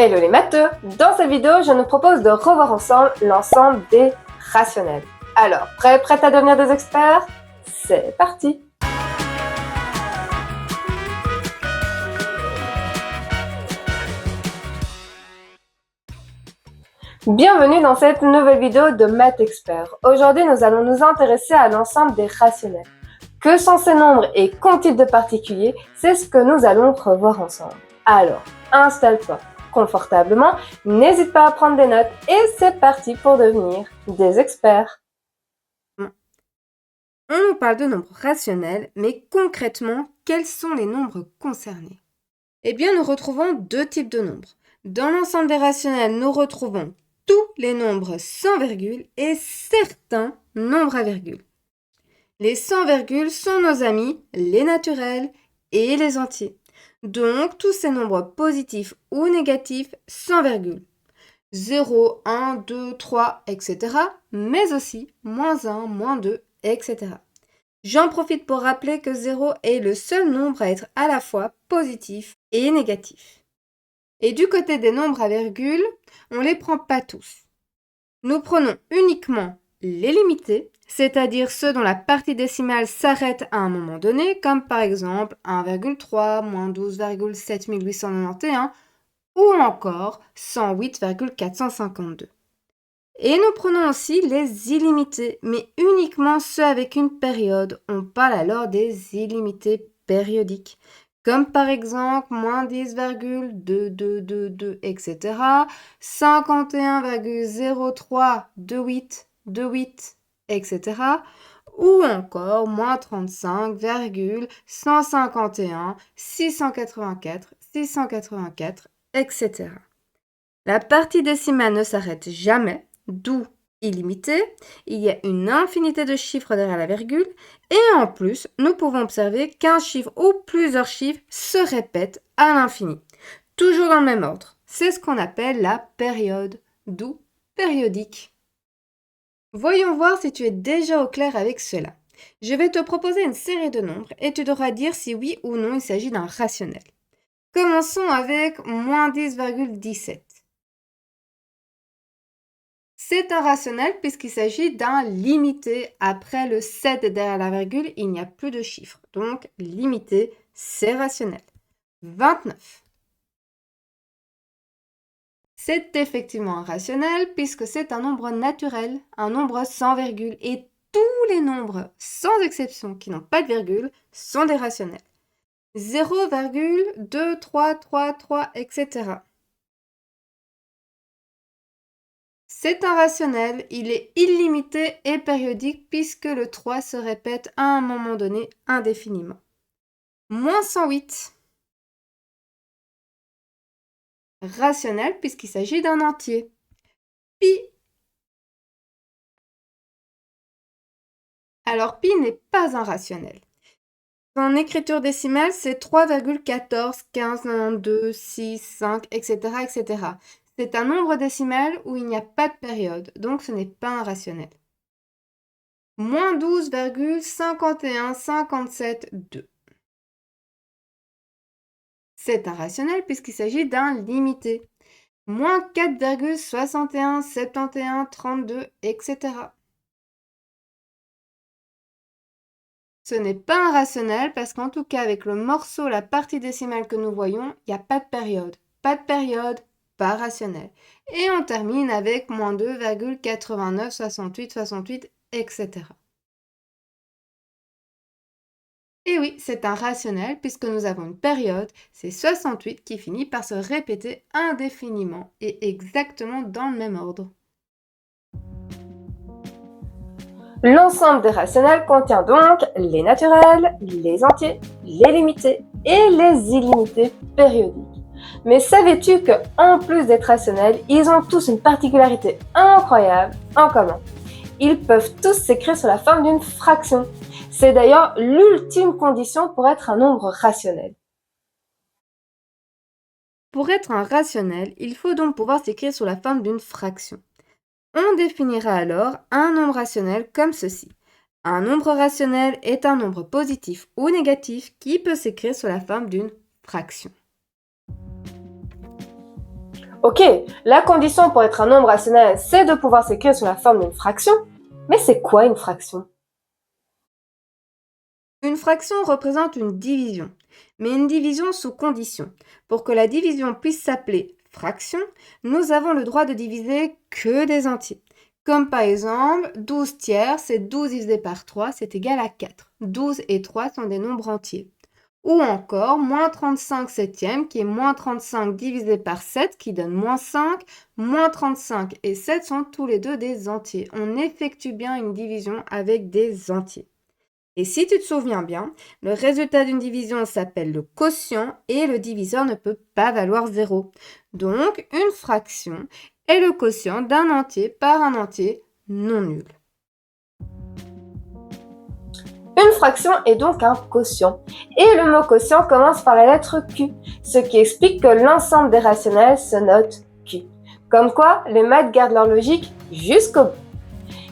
Hello les matheux! Dans cette vidéo, je nous propose de revoir ensemble l'ensemble des rationnels. Alors, prête à devenir des experts? C'est parti! Bienvenue dans cette nouvelle vidéo de Math Expert. Aujourd'hui, nous allons nous intéresser à l'ensemble des rationnels. Que sont ces nombres et qu'ont-ils de particulier? C'est ce que nous allons revoir ensemble. Alors, installe-toi confortablement, n'hésite pas à prendre des notes et c'est parti pour devenir des experts. On nous parle de nombres rationnels, mais concrètement, quels sont les nombres concernés? Eh bien, nous retrouvons deux types de nombres. Dans l'ensemble des rationnels, nous retrouvons tous les nombres sans virgule et certains nombres à virgule. Les sans virgule sont nos amis, les naturels et les entiers. Donc, tous ces nombres positifs ou négatifs sans virgule. 0, 1, 2, 3, etc. Mais aussi moins 1, moins 2, etc. J'en profite pour rappeler que 0 est le seul nombre à être à la fois positif et négatif. Et du côté des nombres à virgule, on ne les prend pas tous. Nous prenons uniquement les limités, c'est-à-dire ceux dont la partie décimale s'arrête à un moment donné, comme par exemple 1,3, moins 12,7891, ou encore 108,452. Et nous prenons aussi les illimités, mais uniquement ceux avec une période. On parle alors des illimités périodiques, comme par exemple moins 10,2222, etc., 51,032828, etc., ou encore moins 35,151, 684, 684, etc. La partie décimale ne s'arrête jamais, d'où illimité. Il y a une infinité de chiffres derrière la virgule et en plus, nous pouvons observer qu'un chiffre ou plusieurs chiffres se répètent à l'infini, toujours dans le même ordre. C'est ce qu'on appelle la période, d'où périodique. Voyons voir si tu es déjà au clair avec cela. Je vais te proposer une série de nombres et tu devras dire si oui ou non il s'agit d'un rationnel. Commençons avec moins 10,17. C'est un rationnel puisqu'il s'agit d'un limité. Après le 7 derrière la virgule, il n'y a plus de chiffres. Donc, limité, c'est rationnel. 29. C'est effectivement un rationnel puisque c'est un nombre naturel, un nombre sans virgule. Et tous les nombres, sans exception, qui n'ont pas de virgule, sont des rationnels. 0,2333, etc. C'est un rationnel, il est illimité et périodique puisque le 3 se répète à un moment donné indéfiniment. Moins 108. Rationnel puisqu'il s'agit d'un entier. Pi. Alors pi n'est pas un rationnel. Son écriture décimale, c'est 3,14, 15, 92, 6, 5, etc., etc. C'est un nombre décimal où il n'y a pas de période, donc ce n'est pas un rationnel. Moins 12,5157,2. C'est un rationnel puisqu'il s'agit d'un limité. Moins 4,617132, etc. Ce n'est pas un rationnel parce qu'en tout cas avec le morceau, la partie décimale que nous voyons, il n'y a pas de période. Pas de période, pas rationnel. Et on termine avec moins 2,896868, etc. Et oui, c'est un rationnel puisque nous avons une période, c'est 68 qui finit par se répéter indéfiniment et exactement dans le même ordre. L'ensemble des rationnels contient donc les naturels, les entiers, les limités et les illimités périodiques. Mais savais-tu qu'en plus d'être rationnels, ils ont tous une particularité incroyable en commun? Ils peuvent tous s'écrire sous la forme d'une fraction. C'est d'ailleurs l'ultime condition pour être un nombre rationnel. Pour être un rationnel, il faut donc pouvoir s'écrire sous la forme d'une fraction. On définira alors un nombre rationnel comme ceci. Un nombre rationnel est un nombre positif ou négatif qui peut s'écrire sous la forme d'une fraction. Ok, la condition pour être un nombre rationnel, c'est de pouvoir s'écrire sous la forme d'une fraction. Mais c'est quoi une fraction? Une fraction représente une division, mais une division sous condition. Pour que la division puisse s'appeler fraction, nous avons le droit de diviser que des entiers. Comme par exemple, 12 tiers, c'est 12 divisé par 3, c'est égal à 4. 12 et 3 sont des nombres entiers. Ou encore, moins 35 septièmes, qui est moins 35 divisé par 7, qui donne moins 5. Moins 35 et 7 sont tous les deux des entiers. On effectue bien une division avec des entiers. Et si tu te souviens bien, le résultat d'une division s'appelle le quotient et le diviseur ne peut pas valoir 0. Donc, une fraction est le quotient d'un entier par un entier non nul. Une fraction est donc un quotient. Et le mot quotient commence par la lettre Q, ce qui explique que l'ensemble des rationnels se note Q. Comme quoi, les maths gardent leur logique jusqu'au bout.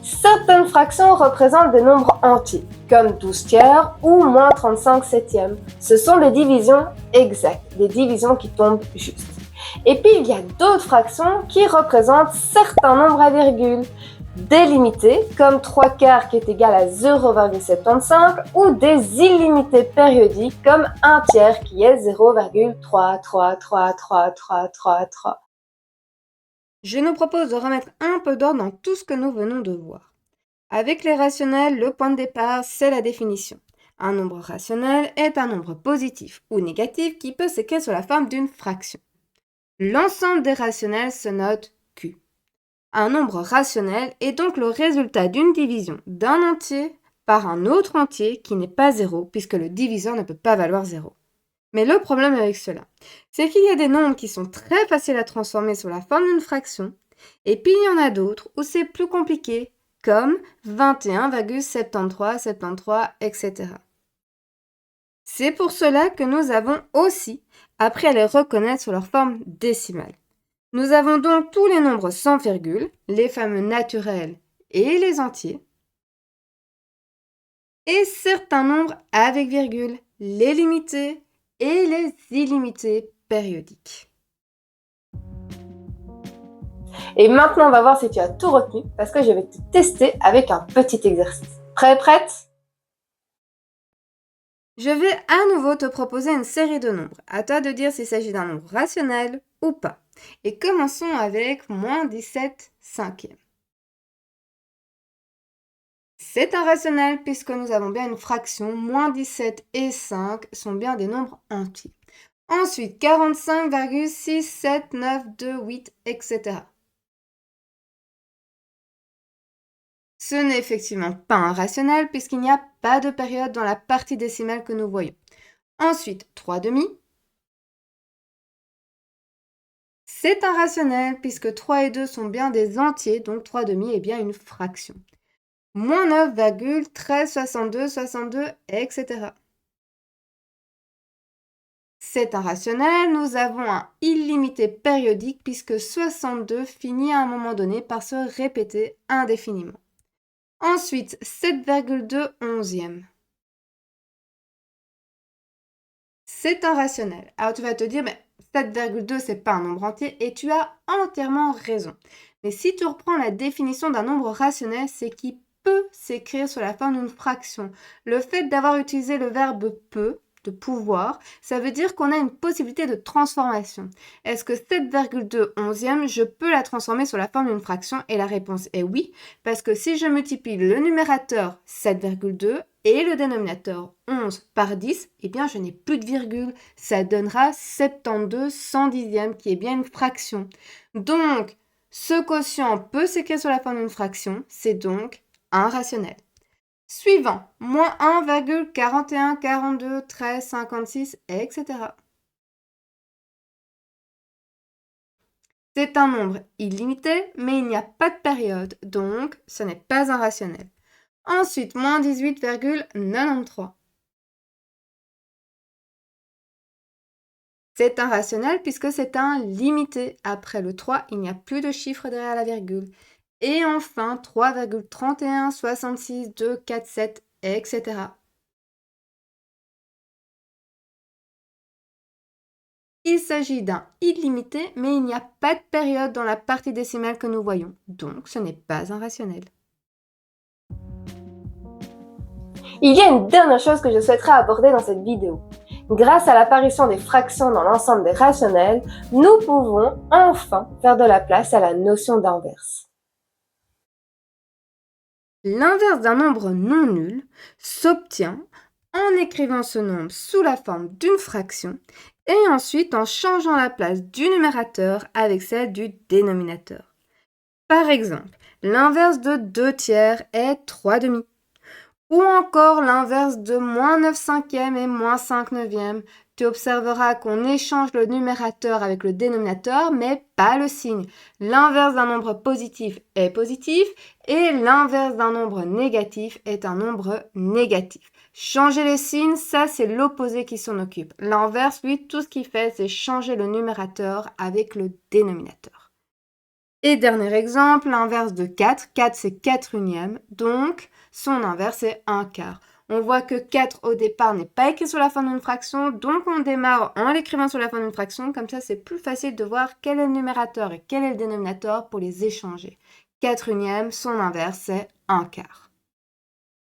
Certaines fractions représentent des nombres entiers, comme 12 tiers ou moins 35 septièmes. Ce sont des divisions exactes, des divisions qui tombent juste. Et puis il y a d'autres fractions qui représentent certains nombres à virgule, délimités, comme 3 quarts qui est égal à 0,75, ou des illimités périodiques, comme 1 tiers qui est 0,3333333. Je nous propose de remettre un peu d'ordre dans tout ce que nous venons de voir. Avec les rationnels, le point de départ, c'est la définition. Un nombre rationnel est un nombre positif ou négatif qui peut s'écrire sous la forme d'une fraction. L'ensemble des rationnels se note Q. Un nombre rationnel est donc le résultat d'une division d'un entier par un autre entier qui n'est pas 0 puisque le diviseur ne peut pas valoir 0. Mais le problème avec cela, c'est qu'il y a des nombres qui sont très faciles à transformer sous la forme d'une fraction, et puis il y en a d'autres où c'est plus compliqué, comme 21,7373, etc. C'est pour cela que nous avons aussi appris à les reconnaître sous leur forme décimale. Nous avons donc tous les nombres sans virgule, les fameux naturels et les entiers, et certains nombres avec virgule, les limités et les illimités périodiques. Et maintenant, on va voir si tu as tout retenu, parce que je vais te tester avec un petit exercice. Prête? Je vais à nouveau te proposer une série de nombres. À toi de dire s'il s'agit d'un nombre rationnel ou pas. Et commençons avec moins 17 cinquièmes. C'est un rationnel puisque nous avons bien une fraction, moins 17 et 5 sont bien des nombres entiers. Ensuite, 45,6792,8, etc. Ce n'est effectivement pas un rationnel puisqu'il n'y a pas de période dans la partie décimale que nous voyons. Ensuite, 3 demi. C'est un rationnel puisque 3 et 2 sont bien des entiers, donc 3 demi est bien une fraction. Moins 9,136262, etc. C'est un rationnel, nous avons un illimité périodique puisque 62 finit à un moment donné par se répéter indéfiniment. Ensuite, 7,2 onzièmes. C'est un rationnel. Alors tu vas te dire, mais 7,2 c'est pas un nombre entier et tu as entièrement raison. Mais si tu reprends la définition d'un nombre rationnel, c'est qu'il peut s'écrire sous la forme d'une fraction. Le fait d'avoir utilisé le verbe peut, de pouvoir, ça veut dire qu'on a une possibilité de transformation. Est-ce que 7,2 onzièmes, je peux la transformer sous la forme d'une fraction? Et la réponse est oui, parce que si je multiplie le numérateur 7,2 et le dénominateur 11 par 10, eh bien je n'ai plus de virgule. Ça donnera 72 110e qui est bien une fraction. Donc, ce quotient peut s'écrire sous la forme d'une fraction, c'est donc un rationnel. Suivant, moins 1,41421356, etc. C'est un nombre illimité, mais il n'y a pas de période, donc ce n'est pas un rationnel. Ensuite, moins 18,93. C'est un rationnel puisque c'est un limité. Après le 3, il n'y a plus de chiffre derrière la virgule. Et enfin, 3,3166247, etc. Il s'agit d'un illimité, mais il n'y a pas de période dans la partie décimale que nous voyons, donc ce n'est pas un rationnel. Il y a une dernière chose que je souhaiterais aborder dans cette vidéo. Grâce à l'apparition des fractions dans l'ensemble des rationnels, nous pouvons enfin faire de la place à la notion d'inverse. L'inverse d'un nombre non nul s'obtient en écrivant ce nombre sous la forme d'une fraction et ensuite en changeant la place du numérateur avec celle du dénominateur. Par exemple, l'inverse de 2 tiers est 3 demi. Ou encore l'inverse de moins 9 cinquièmes et moins 5 neuvièmes. Tu observeras qu'on échange le numérateur avec le dénominateur, mais pas le signe. L'inverse d'un nombre positif est positif et l'inverse d'un nombre négatif est un nombre négatif. Changer les signes, ça c'est l'opposé qui s'en occupe. L'inverse, lui, tout ce qu'il fait, c'est changer le numérateur avec le dénominateur. Et dernier exemple, l'inverse de 4. 4 c'est 4 unièmes, donc son inverse est 1 quart. On voit que 4 au départ n'est pas écrit sur la forme d'une fraction, donc on démarre en l'écrivant sur la forme d'une fraction, comme ça c'est plus facile de voir quel est le numérateur et quel est le dénominateur pour les échanger. 4 unièmes, son inverse c'est 1 quart.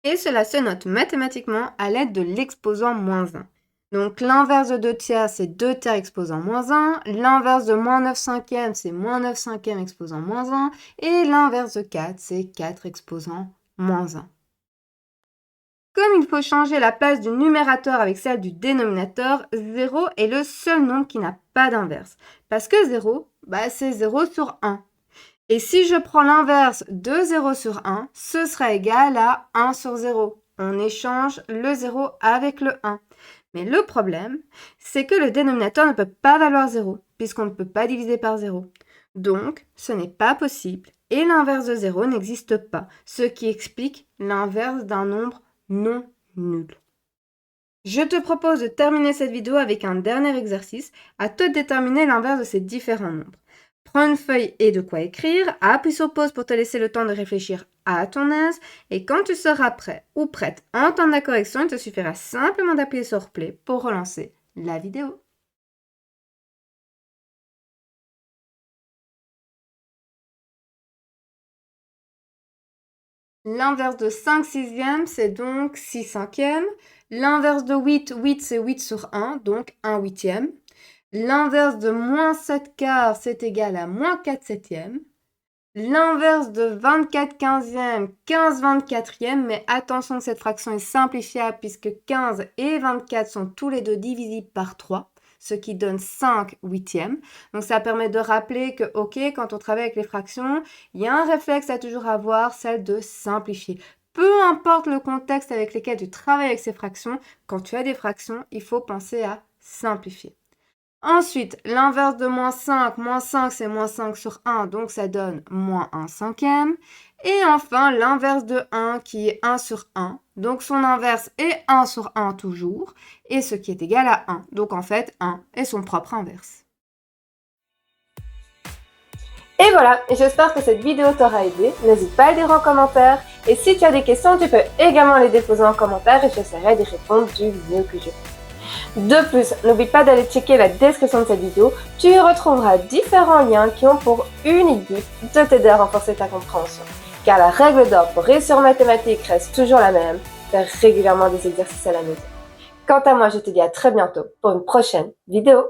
Et cela se note mathématiquement à l'aide de l'exposant moins 1. Donc l'inverse de 2 tiers, c'est 2 tiers exposant moins 1. L'inverse de moins 9 cinquièmes, c'est moins 9 cinquièmes exposant moins 1. Et l'inverse de 4, c'est 4 exposant moins 1. Comme il faut changer la place du numérateur avec celle du dénominateur, 0 est le seul nombre qui n'a pas d'inverse. Parce que 0, c'est 0 sur 1. Et si je prends l'inverse de 0 sur 1, ce sera égal à 1 sur 0. On échange le 0 avec le 1. Mais le problème, c'est que le dénominateur ne peut pas valoir 0, puisqu'on ne peut pas diviser par 0. Donc, ce n'est pas possible, et l'inverse de 0 n'existe pas, ce qui explique l'inverse d'un nombre non nul. Je te propose de terminer cette vidéo avec un dernier exercice, à toi de déterminer l'inverse de ces différents nombres. Prends une feuille et de quoi écrire, appuie sur pause pour te laisser le temps de réfléchir à ton aise, et quand tu seras prêt ou prête à entendre la correction, il te suffira simplement d'appuyer sur play pour relancer la vidéo. L'inverse de 5 sixièmes, c'est donc 6 cinquièmes. L'inverse de 8, 8 c'est 8 sur 1, donc 1 huitième. L'inverse de moins 7 quarts, c'est égal à moins 4 septièmes. L'inverse de 24 quinzièmes, 15 24e, mais attention que cette fraction est simplifiable puisque 15 et 24 sont tous les deux divisibles par 3, ce qui donne 5 huitièmes. Donc ça permet de rappeler que, quand on travaille avec les fractions, il y a un réflexe à toujours avoir, celle de simplifier. Peu importe le contexte avec lequel tu travailles avec ces fractions, quand tu as des fractions, il faut penser à simplifier. Ensuite, l'inverse de moins 5 c'est moins 5 sur 1, donc ça donne moins 1 cinquième. Et enfin, l'inverse de 1 qui est 1 sur 1, donc son inverse est 1 sur 1 toujours, et ce qui est égal à 1. Donc en fait, 1 est son propre inverse. Et voilà, j'espère que cette vidéo t'aura aidé. N'hésite pas à le dire en commentaire. Et si tu as des questions, tu peux également les déposer en commentaire et j'essaierai d'y répondre du mieux que je peux. De plus, n'oublie pas d'aller checker la description de cette vidéo, tu y retrouveras différents liens qui ont pour unique but de t'aider à renforcer ta compréhension. Car la règle d'or pour réussir en mathématiques reste toujours la même, faire régulièrement des exercices à la maison. Quant à moi, je te dis à très bientôt pour une prochaine vidéo.